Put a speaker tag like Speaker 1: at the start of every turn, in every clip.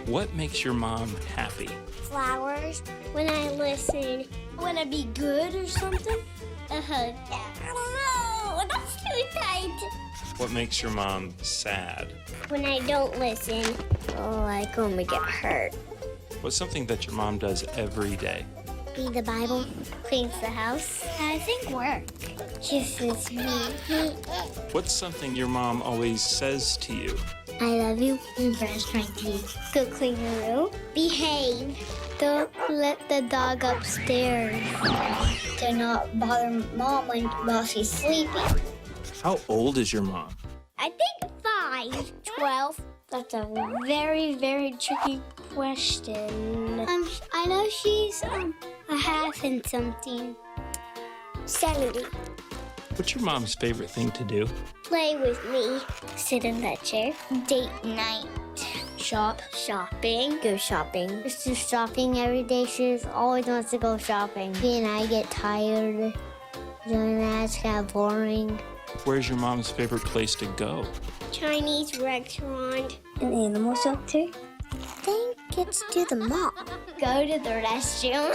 Speaker 1: What makes your mom happy?
Speaker 2: Flowers. When I listen. When I be good or something. A hug. I don't know. That's too tight.
Speaker 1: What makes your mom sad?
Speaker 2: When I don't listen. Oh, like when we get hurt.
Speaker 1: What's something that your mom does every day?
Speaker 2: Read the Bible. Cleans the house. I think work. Kisses me.
Speaker 1: What's something your mom always says to you?
Speaker 2: I love you. And brush my teeth. Go clean the room. Behave. Don't let the dog upstairs. Do not bother Mom while she's sleeping.
Speaker 1: How old is your mom?
Speaker 2: I think 5. 12. That's a very, very tricky question. I know she's a half and something. 70.
Speaker 1: What's your mom's favorite thing to do?
Speaker 2: Play with me. Sit in that chair. Date night. Shop. Shopping. Go shopping. Just do shopping every day. She always wants to go shopping. He and I get tired doing that. It's kind of boring.
Speaker 1: Where's your mom's favorite place to go?
Speaker 2: Chinese restaurant. An animal shelter. I think it's to the mall. Go to the restroom.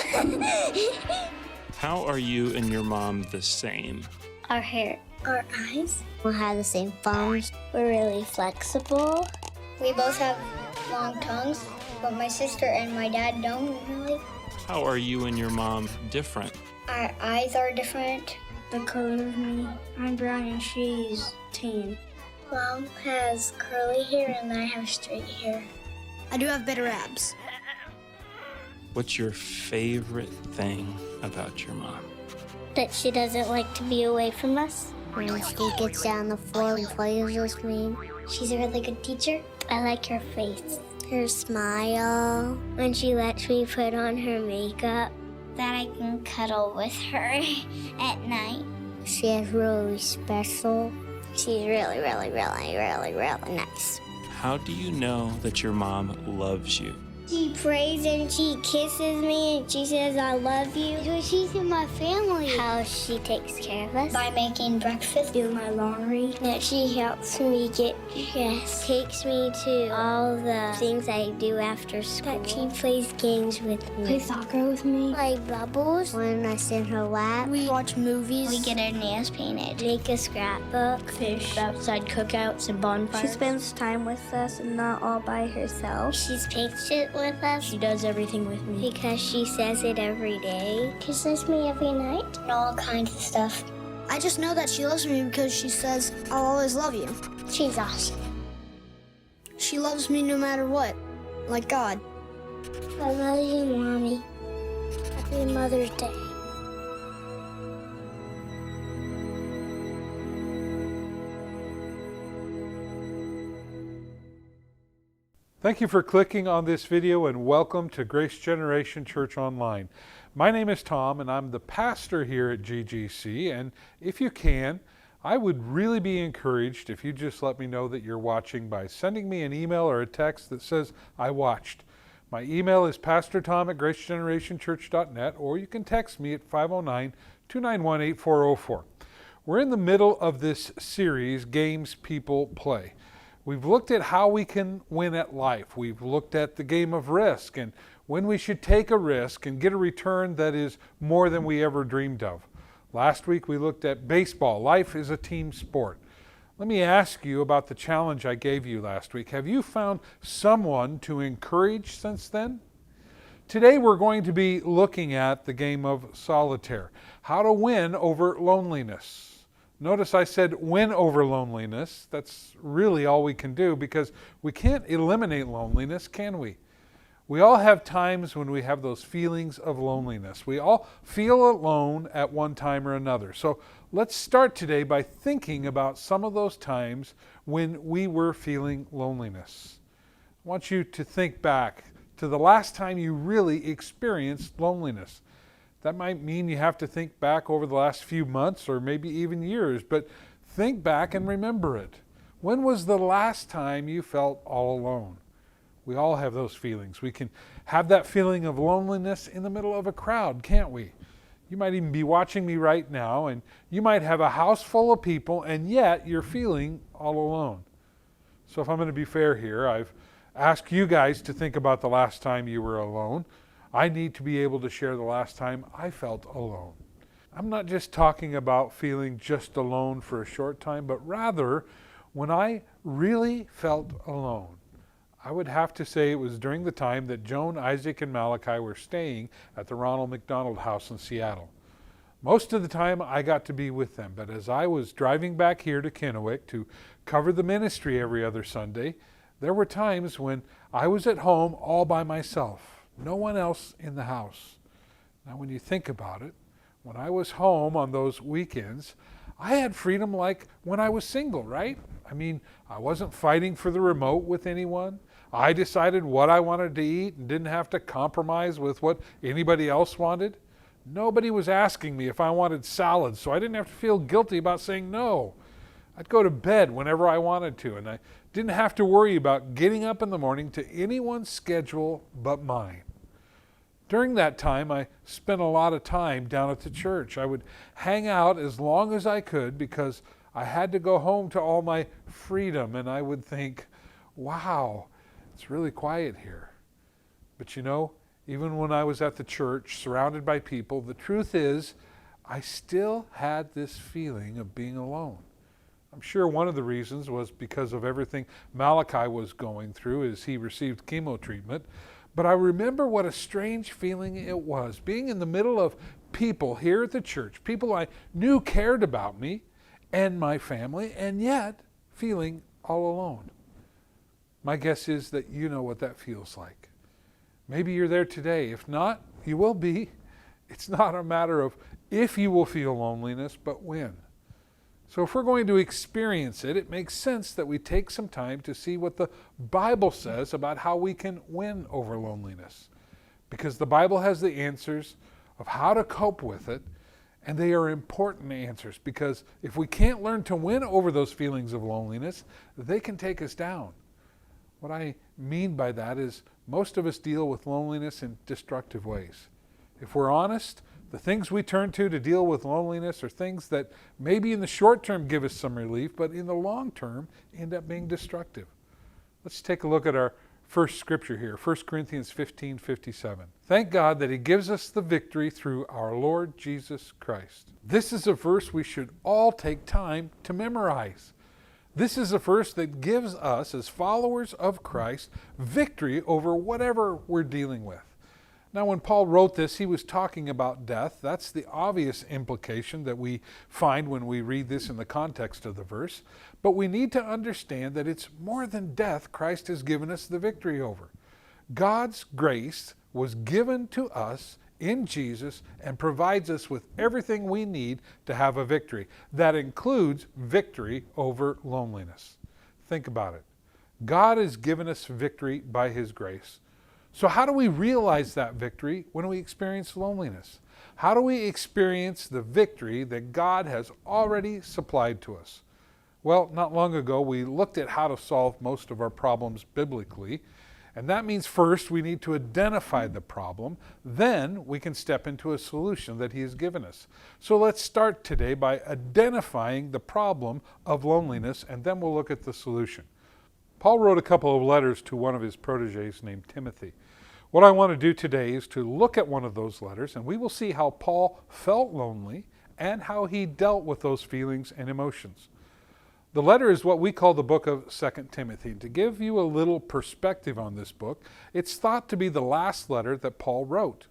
Speaker 1: How are you and your mom the same?
Speaker 2: Our hair. Our eyes. We have the same thumbs. We're really flexible. We both have long tongues, but my sister and my dad don't really.
Speaker 1: How are you and your mom different?
Speaker 2: Our eyes are different. The color of me. I'm brown and she's tan. Mom has curly hair and I have straight hair. I do have better abs.
Speaker 1: What's your favorite thing about your mom?
Speaker 2: That she doesn't like to be away from us. When she gets down the floor and plays with me. She's a really good teacher. I like her face. Her smile. When she lets me put on her makeup. That I can cuddle with her at night. She is really special. She's really, really, really, really, really nice.
Speaker 1: How do you know that your mom loves you?
Speaker 2: She prays and she kisses me and she says, I love you. Because she's in my family. How she takes care of us. By making breakfast, doing my laundry. That she helps me get dressed. Takes me to all the things I do after school. That she plays games with me. Play soccer with me. Play bubbles. When I sit in her lap. We watch movies. We get our nails painted. Make a scrapbook. Fish. Outside cookouts and bonfires. She spends time with us and not all by herself. She's patient with us. She does everything with me. Because she says it every day. Kisses me every night. And all kinds of stuff. I just know that she loves me because she says, I'll always love you. She's awesome. She loves me no matter what. Like God. I love you, Mommy. Happy Mother's Day.
Speaker 3: Thank you for clicking on this video and welcome to Grace Generation Church Online. My name is Tom and I'm the pastor here at GGC, and if you can, I would really be encouraged if you just let me know that you're watching by sending me an email or a text that says, I watched. My email is pastortom@gracegenerationchurch.net, or you can text me at 509-291-8404. We're in the middle of this series, Games People Play. We've looked at how we can win at life. We've looked at the game of risk and when we should take a risk and get a return that is more than we ever dreamed of. Last week we looked at baseball. Life is a team sport. Let me ask you about the challenge I gave you last week. Have you found someone to encourage since then? Today we're going to be looking at the game of solitaire, how to win over loneliness. Notice I said win over loneliness. That's really all we can do because we can't eliminate loneliness, can we? We all have times when we have those feelings of loneliness. We all feel alone at one time or another. So let's start today by thinking about some of those times when we were feeling loneliness. I want you to think back to the last time you really experienced loneliness. That might mean you have to think back over the last few months or maybe even years, but think back and remember it. When was the last time you felt all alone? We all have those feelings. We can have that feeling of loneliness in the middle of a crowd, can't we? You might even be watching me right now, and you might have a house full of people, and yet you're feeling all alone. So if I'm going to be fair here, I've ask you guys to think about the last time you were alone. I need to be able to share the last time I felt alone. I'm not just talking about feeling just alone for a short time, but rather when I really felt alone. I would have to say it was during the time that Joan, Isaac, and Malachi were staying at the Ronald McDonald House in Seattle. Most of the time I got to be with them, but as I was driving back here to Kennewick to cover the ministry every other Sunday, there were times when I was at home all by myself, no one else in the house. Now when you think about it, when I was home on those weekends, I had freedom like when I was single, right? I mean, I wasn't fighting for the remote with anyone. I decided what I wanted to eat and didn't have to compromise with what anybody else wanted. Nobody was asking me if I wanted salad, so I didn't have to feel guilty about saying no. I'd go to bed whenever I wanted to, and I didn't have to worry about getting up in the morning to anyone's schedule but mine. During that time, I spent a lot of time down at the church. I would hang out as long as I could because I had to go home to all my freedom, and I would think, wow, it's really quiet here. But you know, even when I was at the church, surrounded by people, the truth is, I still had this feeling of being alone. I'm sure one of the reasons was because of everything Malachi was going through as he received chemo treatment. But I remember what a strange feeling it was, being in the middle of people here at the church, people I knew cared about me and my family, and yet feeling all alone. My guess is that you know what that feels like. Maybe you're there today. If not, you will be. It's not a matter of if you will feel loneliness, but when. So if we're going to experience it, it makes sense that we take some time to see what the Bible says about how we can win over loneliness. Because the Bible has the answers of how to cope with it, and they are important answers, because if we can't learn to win over those feelings of loneliness, they can take us down. What I mean by that is most of us deal with loneliness in destructive ways. If we're honest, the things we turn to deal with loneliness are things that maybe in the short term give us some relief, but in the long term end up being destructive. Let's take a look at our first scripture here, 1 Corinthians 15:57. Thank God that He gives us the victory through our Lord Jesus Christ. This is a verse we should all take time to memorize. This is a verse that gives us, as followers of Christ, victory over whatever we're dealing with. Now, when Paul wrote this, he was talking about death. That's the obvious implication that we find when we read this in the context of the verse. But we need to understand that it's more than death Christ has given us the victory over. God's grace was given to us in Jesus and provides us with everything we need to have a victory. That includes victory over loneliness. Think about it. God has given us victory by His grace. So how do we realize that victory when we experience loneliness? How do we experience the victory that God has already supplied to us? Well, not long ago we looked at how to solve most of our problems biblically. And that means first we need to identify the problem. Then we can step into a solution that He has given us. So let's start today by identifying the problem of loneliness, and then we'll look at the solution. Paul wrote a couple of letters to one of his proteges named Timothy. What I want to do today is to look at one of those letters, and we will see how Paul felt lonely and how he dealt with those feelings and emotions. The letter is what we call the book of 2 Timothy. And to give you a little perspective on this book, it's thought to be the last letter that Paul wrote.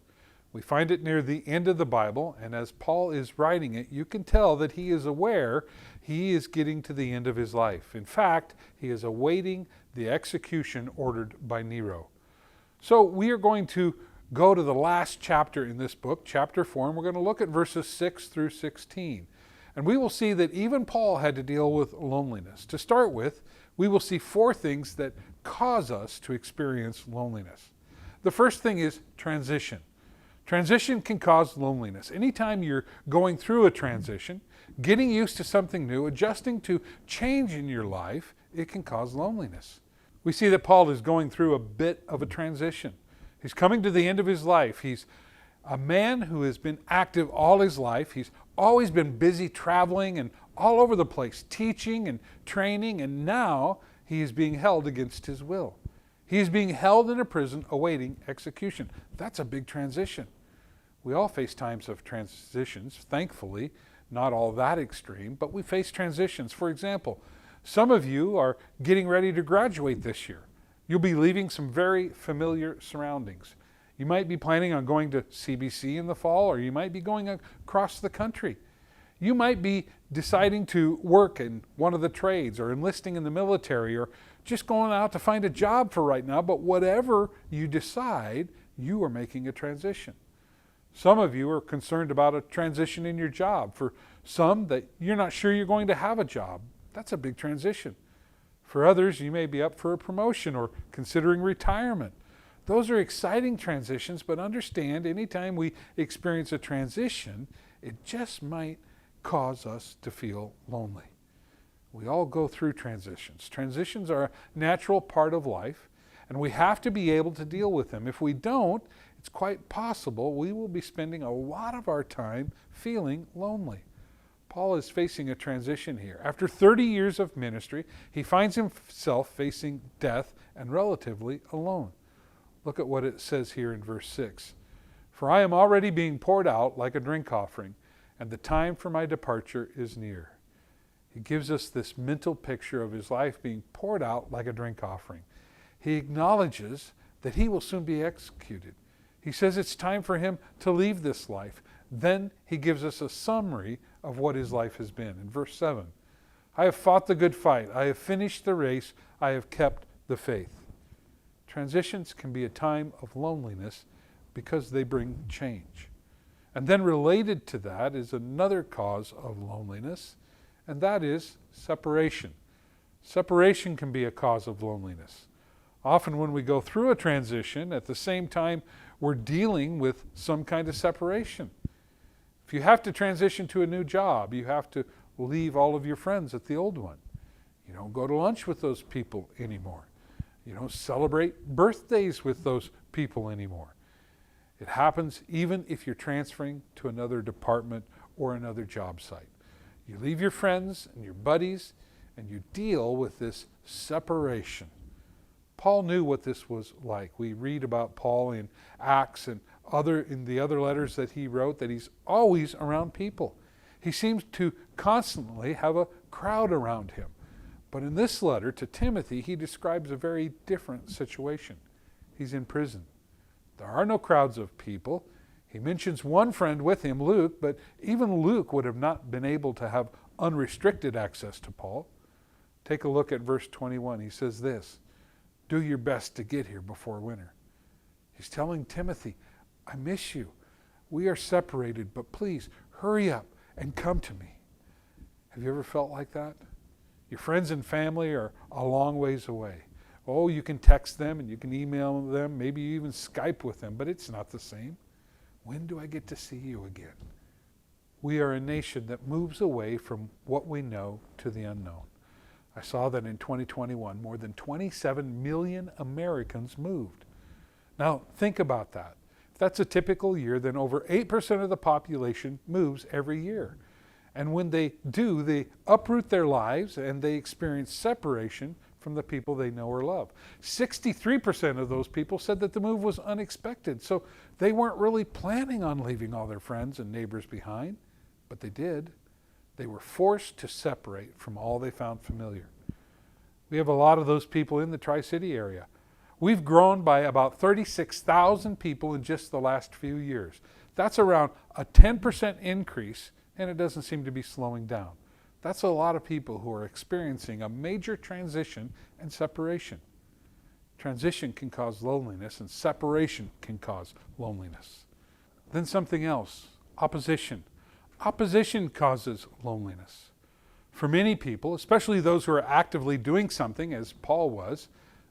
Speaker 3: We find it near the end of the Bible, and as Paul is writing it, you can tell that he is aware he is getting to the end of his life. In fact, he is awaiting the execution ordered by Nero. So we are going to go to the last chapter in this book, chapter 4, and we're going to look at verses 6 through 16. And we will see that even Paul had to deal with loneliness. To start with, we will see 4 things that cause us to experience loneliness. The first thing is transition. Transition can cause loneliness. Anytime you're going through a transition, getting used to something new, adjusting to change in your life, it can cause loneliness. We see that Paul is going through a bit of a transition. He's coming to the end of his life. He's a man who has been active all his life. He's always been busy traveling and all over the place, teaching and training, and now he is being held against his will. He's being held in a prison awaiting execution. That's a big transition. We all face times of transitions, thankfully, not all that extreme, but we face transitions. For example, some of you are getting ready to graduate this year. You'll be leaving some very familiar surroundings. You might be planning on going to CBC in the fall, or you might be going across the country. You might be deciding to work in one of the trades, or enlisting in the military, or just going out to find a job for right now. But whatever you decide, you are making a transition. Some of you are concerned about a transition in your job. For some, that you're not sure you're going to have a job. That's a big transition. For others, you may be up for a promotion or considering retirement. Those are exciting transitions, but understand anytime we experience a transition, it just might cause us to feel lonely. We all go through transitions. Transitions are a natural part of life, and we have to be able to deal with them. If we don't, it's quite possible we will be spending a lot of our time feeling lonely. Paul is facing a transition here. After 30 years of ministry, he finds himself facing death and relatively alone. Look at what it says here in verse 6. For I am already being poured out like a drink offering, and the time for my departure is near. He gives us this mental picture of his life being poured out like a drink offering. He acknowledges that he will soon be executed. He says it's time for him to leave this life. Then he gives us a summary of what his life has been. In verse 7, I have fought the good fight. I have finished the race. I have kept the faith. Transitions can be a time of loneliness because they bring change. And then related to that is another cause of loneliness, and that is separation. Separation can be a cause of loneliness. Often when we go through a transition, at the same time, we're dealing with some kind of separation. If you have to transition to a new job, you have to leave all of your friends at the old one. You don't go to lunch with those people anymore. You don't celebrate birthdays with those people anymore. It happens even if you're transferring to another department or another job site. You leave your friends and your buddies, and you deal with this separation. Paul knew what this was like. We read about Paul in Acts and in the other letters that he wrote, that he's always around people. He seems to constantly have a crowd around him. But in this letter to Timothy, he describes a very different situation. He's in prison. There are no crowds of people. He mentions one friend with him, Luke, but even Luke would have not been able to have unrestricted access to Paul. Take a look at verse 21. He says this, do your best to get here before winter. He's telling Timothy, I miss you. We are separated, but please hurry up and come to me. Have you ever felt like that? Your friends and family are a long ways away. Oh, you can text them and you can email them, maybe you even Skype with them, but it's not the same. When do I get to see you again? We are a nation that moves away from what we know to the unknown. I saw that in 2021, more than 27 million Americans moved. Now, think about that. If that's a typical year, then over 8% of the population moves every year. And when they do, they uproot their lives and they experience separation from the people they know or love. 63% of those people said that the move was unexpected. So they weren't really planning on leaving all their friends and neighbors behind, but they did. They were forced to separate from all they found familiar. We have a lot of those people in the Tri-City area. We've grown by about 36,000 people in just the last few years. That's around a 10% increase, and it doesn't seem to be slowing down. That's a lot of people who are experiencing a major transition and separation. Transition can cause loneliness, and separation can cause loneliness. Then something else, opposition. Opposition causes loneliness. For many people, especially those who are actively doing something, as Paul was,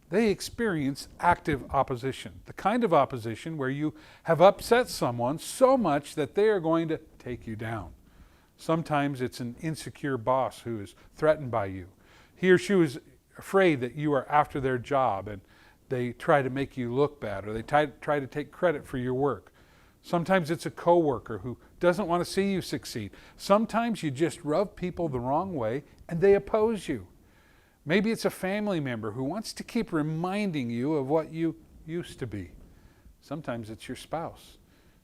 Speaker 3: they experience active opposition. The kind of opposition where you have upset someone so much that they are going to take you down. Sometimes it's an insecure boss who is threatened by you. He or she is afraid that you are after their job and they try to make you look bad, or they try to take credit for your work. Sometimes it's a coworker who doesn't want to see you succeed. Sometimes you just rub people the wrong way and they oppose you. Maybe it's a family member who wants to keep reminding you of what you used to be. Sometimes it's your spouse.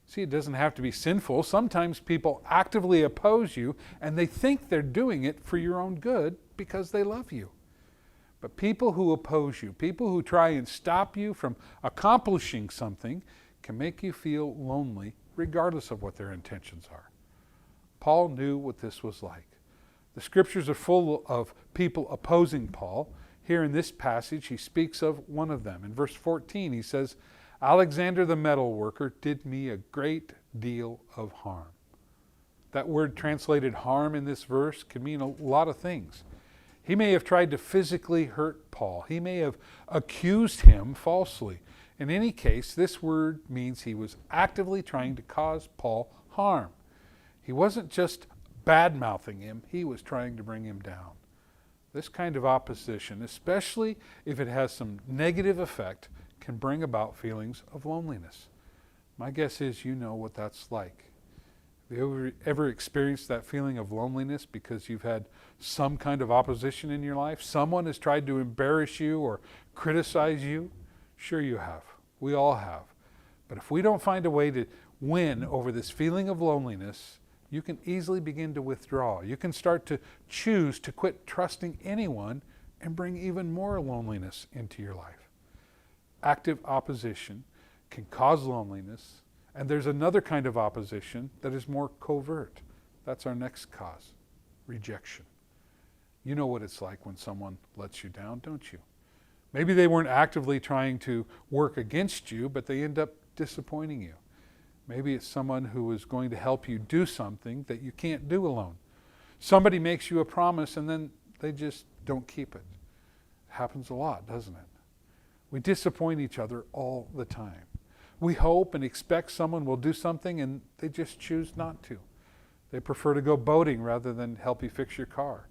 Speaker 3: See, it doesn't have to be sinful. Sometimes people actively oppose you and they think they're doing it for your own good because they love you. But people who oppose you, people who try and stop you from accomplishing something, can make you feel lonely regardless of what their intentions are. Paul knew what this was like. The scriptures are full of people opposing Paul. Here in this passage, he speaks of one of them. In verse 14, he says, Alexander the metal worker did me a great deal of harm. That word translated harm in this verse can mean a lot of things. He may have tried to physically hurt Paul. He may have accused him falsely. In any case, this word means he was actively trying to cause Paul harm. He wasn't just bad-mouthing him, he was trying to bring him down. This kind of opposition, especially if it has some negative effect, can bring about feelings of loneliness. My guess is you know what that's like. Have you ever experienced that feeling of loneliness because you've had some kind of opposition in your life? Someone has tried to embarrass you or criticize you? Sure you have. We all have. But if we don't find a way to win over this feeling of loneliness, you can easily begin to withdraw. You can start to choose to quit trusting anyone and bring even more loneliness into your life. Active opposition can cause loneliness, and there's another kind of opposition that is more covert. That's our next cause, rejection. You know what it's like when someone lets you down, don't you? Maybe they weren't actively trying to work against you, but they end up disappointing you. Maybe it's someone who is going to help you do something that you can't do alone. Somebody makes you a promise and then they just don't keep it. It happens a lot, doesn't it? We disappoint each other all the time. We hope and expect someone will do something and they just choose not to. They prefer to go boating rather than help you fix your car.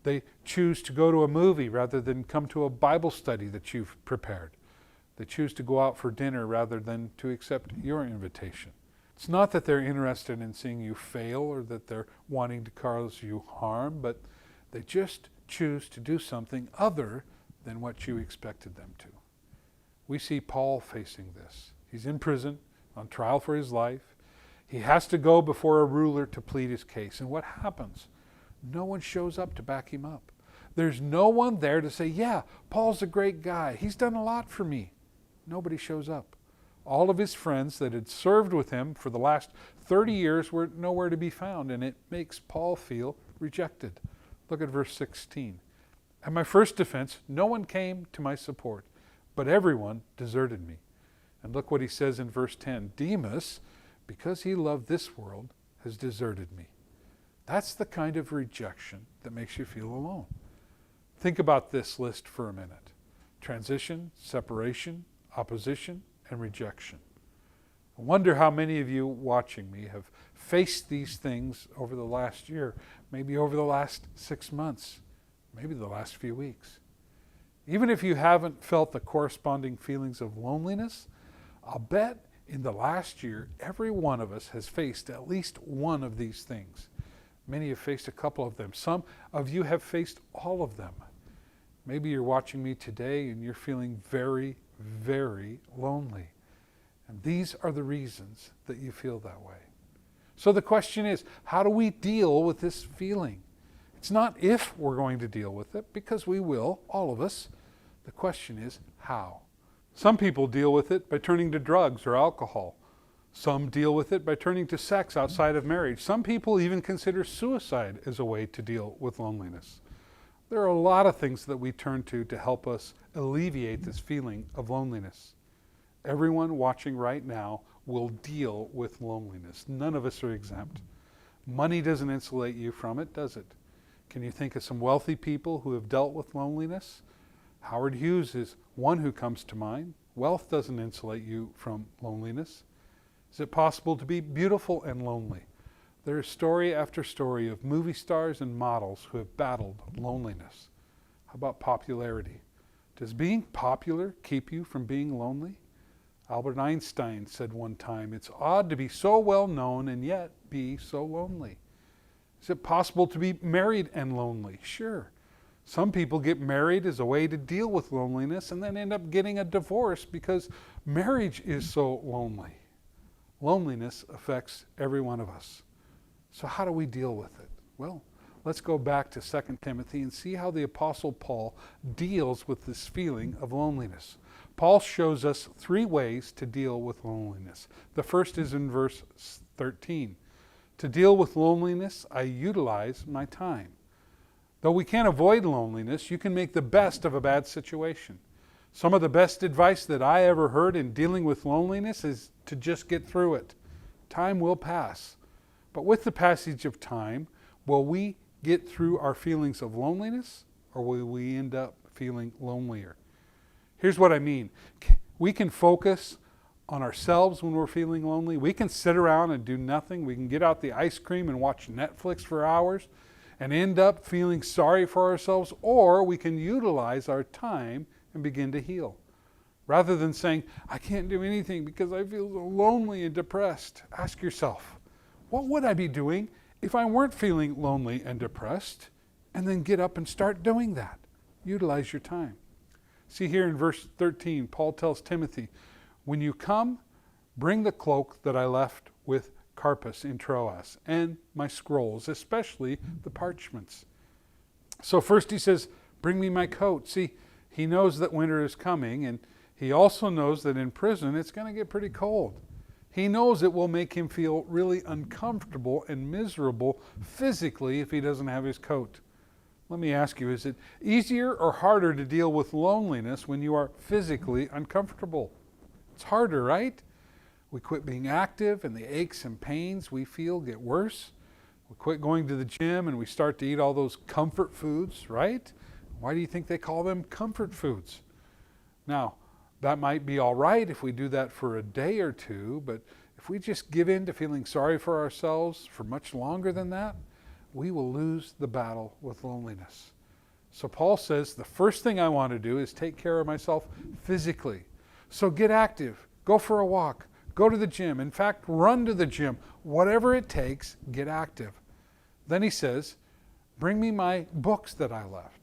Speaker 3: They choose to go to a movie rather than come to a Bible study that you've prepared. They choose to go out for dinner rather than to accept your invitation. It's not that they're interested in seeing you fail or that they're wanting to cause you harm, but they just choose to do something other than what you expected them to. We see Paul facing this. He's in prison, on trial for his life. He has to go before a ruler to plead his case. And what happens? No one shows up to back him up. There's no one there to say, yeah, Paul's a great guy. He's done a lot for me. Nobody shows up. All of his friends that had served with him for the last 30 years were nowhere to be found, and it makes Paul feel rejected. Look at verse 16. At my first defense, no one came to my support, but everyone deserted me. And look what he says in verse 10. Demas, because he loved this world, has deserted me. That's the kind of rejection that makes you feel alone. Think about this list for a minute. Transition, separation, opposition, and rejection. I wonder how many of you watching me have faced these things over the last year, maybe over the last 6 months, maybe the last few weeks. Even if you haven't felt the corresponding feelings of loneliness, I'll bet in the last year, every one of us has faced at least one of these things. Many have faced a couple of them. Some of you have faced all of them. Maybe you're watching me today and you're feeling very, very lonely. And these are the reasons that you feel that way. So the question is, how do we deal with this feeling? It's not if we're going to deal with it, because we will, all of us. The question is, how? Some people deal with it by turning to drugs or alcohol. Some deal with it by turning to sex outside of marriage. Some people even consider suicide as a way to deal with loneliness. There are a lot of things that we turn to help us alleviate this feeling of loneliness. Everyone watching right now will deal with loneliness. None of us are exempt. Money doesn't insulate you from it, does it? Can you think of some wealthy people who have dealt with loneliness? Howard Hughes is one who comes to mind. Wealth doesn't insulate you from loneliness. Is it possible to be beautiful and lonely? There is story after story of movie stars and models who have battled loneliness. How about popularity? Does being popular keep you from being lonely? Albert Einstein said one time, it's odd to be so well known and yet be so lonely. Is it possible to be married and lonely? Sure. Some people get married as a way to deal with loneliness and then end up getting a divorce because marriage is so lonely. Loneliness affects every one of us. So how do we deal with it? Well, let's go back to 2 Timothy and see how the Apostle Paul deals with this feeling of loneliness. Paul shows us 3 ways to deal with loneliness. The first is in verse 13. To deal with loneliness, I utilize my time. Though we can't avoid loneliness, you can make the best of a bad situation. Some of the best advice that I ever heard in dealing with loneliness is to just get through it. Time will pass. But with the passage of time, will we get through our feelings of loneliness, or will we end up feeling lonelier? Here's what I mean. We can focus on ourselves when we're feeling lonely. We can sit around and do nothing. We can get out the ice cream and watch Netflix for hours and end up feeling sorry for ourselves, or we can utilize our time and begin to heal. Rather than saying, I can't do anything because I feel so lonely and depressed, ask yourself, what would I be doing if I weren't feeling lonely and depressed? And then get up and start doing that. Utilize your time. See here in verse 13, Paul tells Timothy, when you come, bring the cloak that I left with Carpus in Troas, and my scrolls, especially the parchments. So first he says, bring me my coat. See, he knows that winter is coming, and he also knows that in prison it's going to get pretty cold. He knows it will make him feel really uncomfortable and miserable physically if he doesn't have his coat. Let me ask you, is it easier or harder to deal with loneliness when you are physically uncomfortable? It's harder, right? We quit being active and the aches and pains we feel get worse. We quit going to the gym and we start to eat all those comfort foods, right? Why do you think they call them comfort foods? Now, that might be all right if we do that for a day or two, but if we just give in to feeling sorry for ourselves for much longer than that, we will lose the battle with loneliness. So Paul says, the first thing I want to do is take care of myself physically. So get active, go for a walk, go to the gym. In fact, run to the gym. Whatever it takes, get active. Then he says, bring me my books that I left.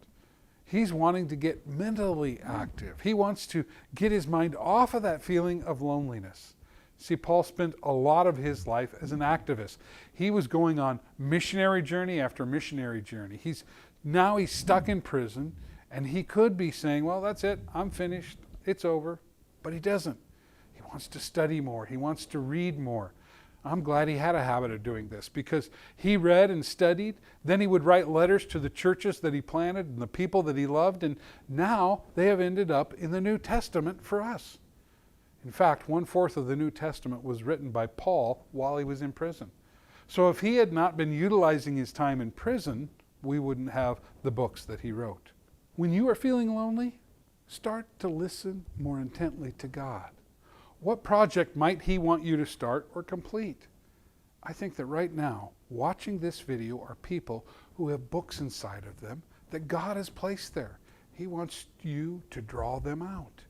Speaker 3: He's wanting to get mentally active. He wants to get his mind off of that feeling of loneliness. See, Paul spent a lot of his life as an activist. He was going on missionary journey after missionary journey. He's stuck in prison, and he could be saying, well, that's it, I'm finished, it's over. But he doesn't. He wants to study more. He wants to read more. I'm glad he had a habit of doing this because he read and studied. Then he would write letters to the churches that he planted and the people that he loved. And now they have ended up in the New Testament for us. In fact, 1/4 of the New Testament was written by Paul while he was in prison. So if he had not been utilizing his time in prison, we wouldn't have the books that he wrote. When you are feeling lonely, start to listen more intently to God. What project might he want you to start or complete? I think that right now, watching this video are people who have books inside of them that God has placed there. He wants you to draw them out.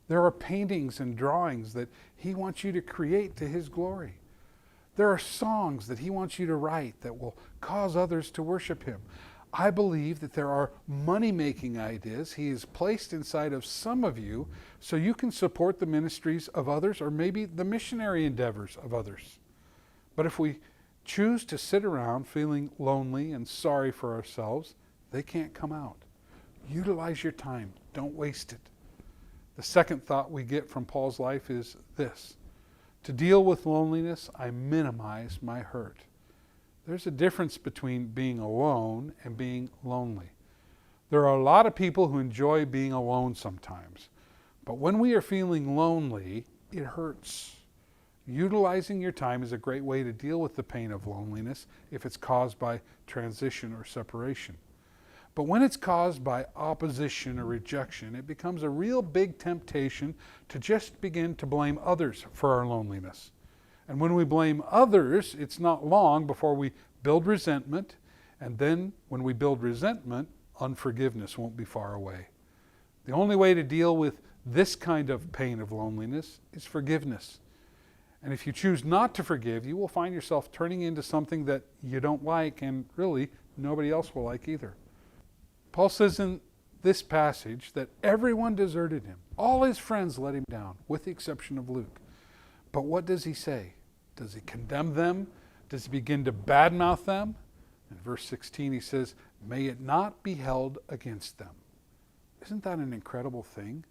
Speaker 3: There are paintings and drawings that he wants you to create to his glory. There are songs that he wants you to write that will cause others to worship him. I believe that there are money-making ideas he has placed inside of some of you so you can support the ministries of others or maybe the missionary endeavors of others. But if we choose to sit around feeling lonely and sorry for ourselves, they can't come out. Utilize your time. Don't waste it. The second thought we get from Paul's life is this. To deal with loneliness, I minimize my hurt. There's a difference between being alone and being lonely. There are a lot of people who enjoy being alone sometimes. But when we are feeling lonely, it hurts. Utilizing your time is a great way to deal with the pain of loneliness if it's caused by transition or separation. But when it's caused by opposition or rejection, it becomes a real big temptation to just begin to blame others for our loneliness. And when we blame others, it's not long before we build resentment. And then when we build resentment, unforgiveness won't be far away. The only way to deal with this kind of pain of loneliness is forgiveness. And if you choose not to forgive, you will find yourself turning into something that you don't like and really nobody else will like either. Paul says in this passage that everyone deserted him. All his friends let him down, with the exception of Luke. But what does he say? Does he condemn them? Does he begin to badmouth them? In verse 16 he says, may it not be held against them. Isn't that an incredible thing?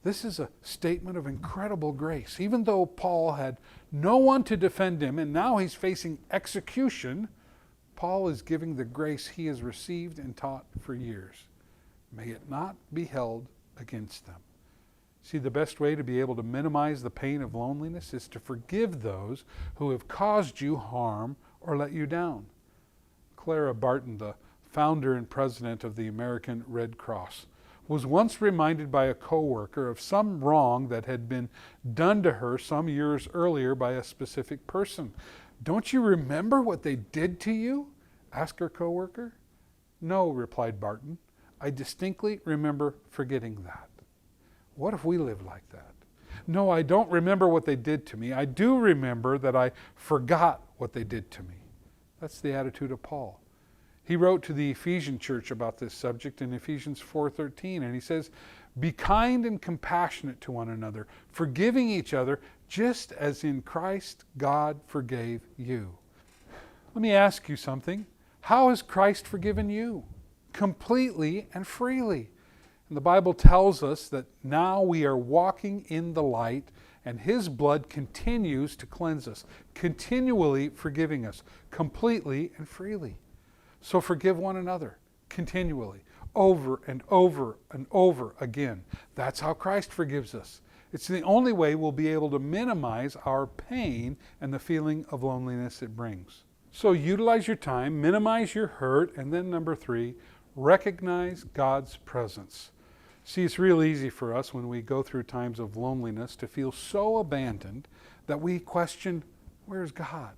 Speaker 3: This is a statement of incredible grace. Even though Paul had no one to defend him and now he's facing execution, Paul is giving the grace he has received and taught for years. May it not be held against them. See, the best way to be able to minimize the pain of loneliness is to forgive those who have caused you harm or let you down. Clara Barton, the founder and president of the American Red Cross, was once reminded by a coworker of some wrong that had been done to her some years earlier by a specific person. Don't you remember what they did to you? Asked her coworker. No, replied Barton. I distinctly remember forgetting that. What if we lived like that? No, I don't remember what they did to me. I do remember that I forgot what they did to me. That's the attitude of Paul. He wrote to the Ephesian church about this subject in Ephesians 4:13, and he says, be kind and compassionate to one another, forgiving each other, just as in Christ God forgave you. Let me ask you something. How has Christ forgiven you? Completely and freely. And the Bible tells us that now we are walking in the light, and his blood continues to cleanse us, continually forgiving us, completely and freely. So forgive one another, continually, over and over and over again. That's how Christ forgives us. It's the only way we'll be able to minimize our pain and the feeling of loneliness it brings. So utilize your time, minimize your hurt, and then number 3, recognize God's presence. See, it's real easy for us when we go through times of loneliness to feel so abandoned that we question, where's God?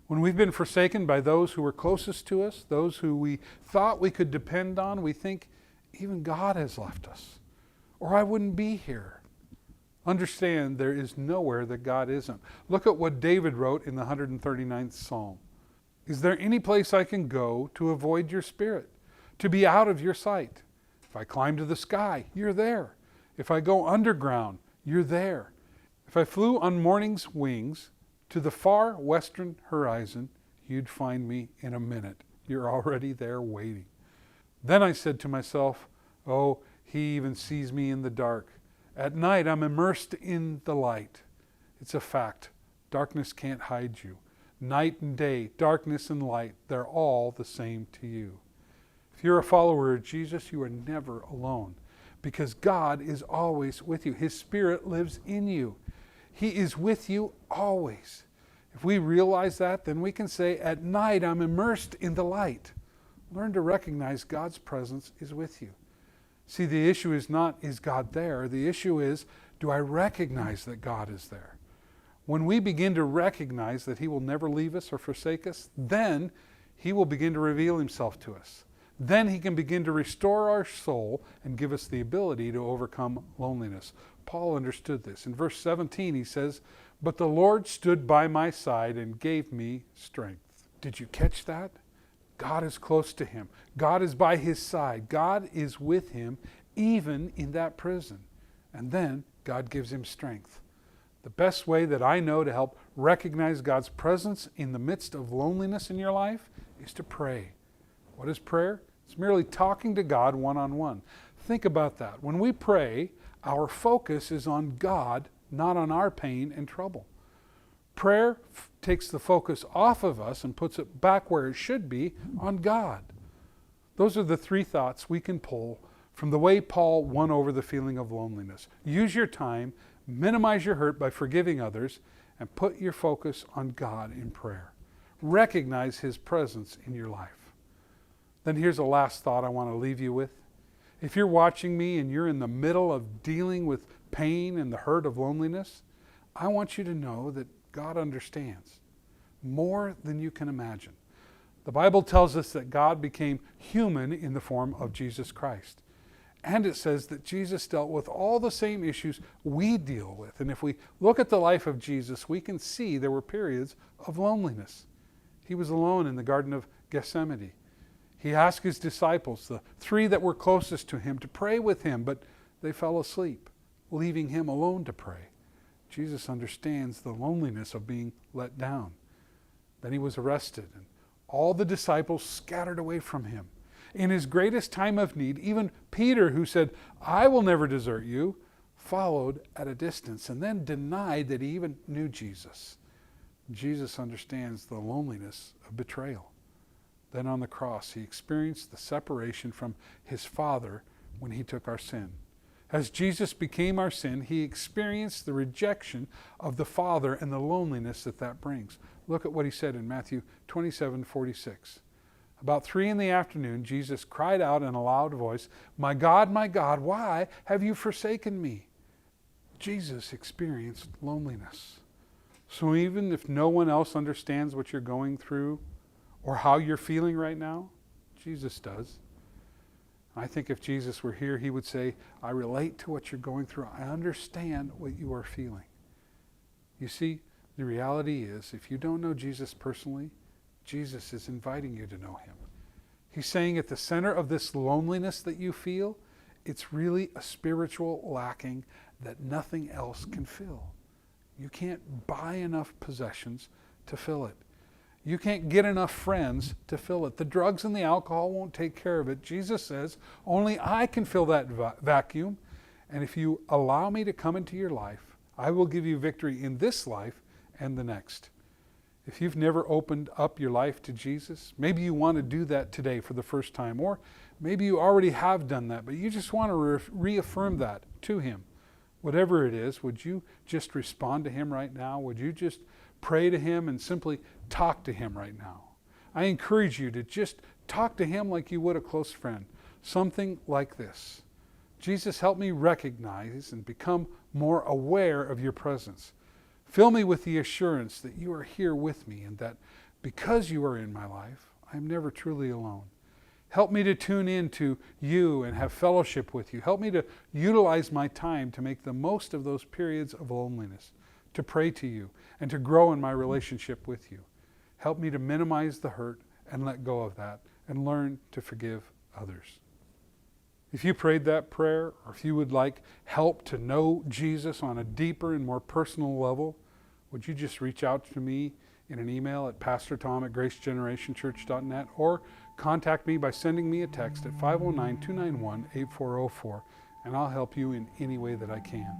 Speaker 3: When we've been forsaken by those who were closest to us, those who we thought we could depend on, we think, even God has left us, or I wouldn't be here. Understand, there is nowhere that God isn't. Look at what David wrote in the 139th Psalm. Is there any place I can go to avoid your spirit, to be out of your sight? If I climb to the sky, you're there. If I go underground, you're there. If I flew on morning's wings to the far western horizon, you'd find me in a minute. You're already there waiting. Then I said to myself, oh, he even sees me in the dark. At night, I'm immersed in the light. It's a fact. Darkness can't hide you. Night and day, darkness and light, they're all the same to you. If you're a follower of Jesus, you are never alone, because God is always with you. His Spirit lives in you. He is with you always. If we realize that, then we can say, at night I'm immersed in the light. Learn to recognize God's presence is with you. See, the issue is not, is God there? The issue is, do I recognize that God is there? When we begin to recognize that he will never leave us or forsake us, then he will begin to reveal himself to us. Then he can begin to restore our soul and give us the ability to overcome loneliness. Paul understood this. In verse 17 he says, but the Lord stood by my side and gave me strength. Did you catch that? God is close to him. God is by his side. God is with him even in that prison. And then God gives him strength. The best way that I know to help recognize God's presence in the midst of loneliness in your life is to pray. What is prayer? It's merely talking to God one-on-one. Think about that. When we pray, our focus is on God, not on our pain and trouble. Prayer takes the focus off of us and puts it back where it should be, on God. Those are the 3 thoughts we can pull from the way Paul won over the feeling of loneliness. Use your time, minimize your hurt by forgiving others, and put your focus on God in prayer. Recognize his presence in your life. Then here's a last thought I want to leave you with. If you're watching me and you're in the middle of dealing with pain and the hurt of loneliness, I want you to know that God understands more than you can imagine. The Bible tells us that God became human in the form of Jesus Christ. And it says that Jesus dealt with all the same issues we deal with. And if we look at the life of Jesus, we can see there were periods of loneliness. He was alone in the Garden of Gethsemane. He asked his disciples, the 3 that were closest to him, to pray with him, but they fell asleep, leaving him alone to pray. Jesus understands the loneliness of being let down. Then he was arrested, and all the disciples scattered away from him. In his greatest time of need, even Peter, who said, "I will never desert you," followed at a distance and then denied that he even knew Jesus. Jesus understands the loneliness of betrayal. Then on the cross, he experienced the separation from his Father when he took our sin. As Jesus became our sin, he experienced the rejection of the Father and the loneliness that brings. Look at what he said in Matthew 27:46. About 3 p.m, Jesus cried out in a loud voice, my God, why have you forsaken me?" Jesus experienced loneliness. So even if no one else understands what you're going through or how you're feeling right now, Jesus does. I think if Jesus were here, he would say, "I relate to what you're going through. I understand what you are feeling." You see, the reality is, if you don't know Jesus personally, Jesus is inviting you to know him. He's saying at the center of this loneliness that you feel, it's really a spiritual lacking that nothing else can fill. You can't buy enough possessions to fill it. You can't get enough friends to fill it. The drugs and the alcohol won't take care of it. Jesus says, only I can fill that vacuum. And if you allow me to come into your life, I will give you victory in this life and the next. If you've never opened up your life to Jesus, maybe you want to do that today for the first time, or maybe you already have done that, but you just want to reaffirm that to him. Whatever it is, would you just respond to him right now? Would you just pray to him and simply talk to him right now? I encourage you to just talk to him like you would a close friend. Something like this: Jesus, help me recognize and become more aware of your presence. Fill me with the assurance that you are here with me and that because you are in my life, I am never truly alone. Help me to tune in to you and have fellowship with you. Help me to utilize my time to make the most of those periods of loneliness, to pray to you and to grow in my relationship with you. Help me to minimize the hurt and let go of that and learn to forgive others. If you prayed that prayer, or if you would like help to know Jesus on a deeper and more personal level, would you just reach out to me in an email at pastortom@gracegenerationchurch.net, or contact me by sending me a text at 509-291-8404, and I'll help you in any way that I can.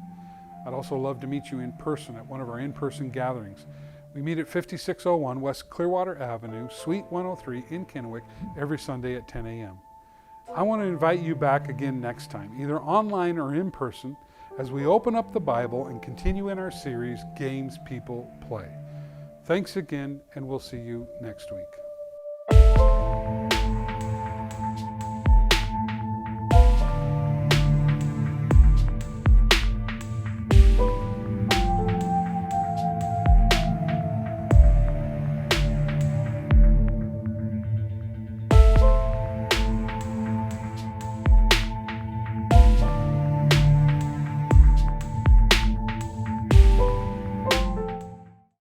Speaker 3: I'd also love to meet you in person at one of our in-person gatherings. We meet at 5601 West Clearwater Avenue, Suite 103 in Kennewick, every Sunday at 10 a.m. I want to invite you back again next time, either online or in person, as we open up the Bible and continue in our series, Games People Play. Thanks again, and we'll see you next week.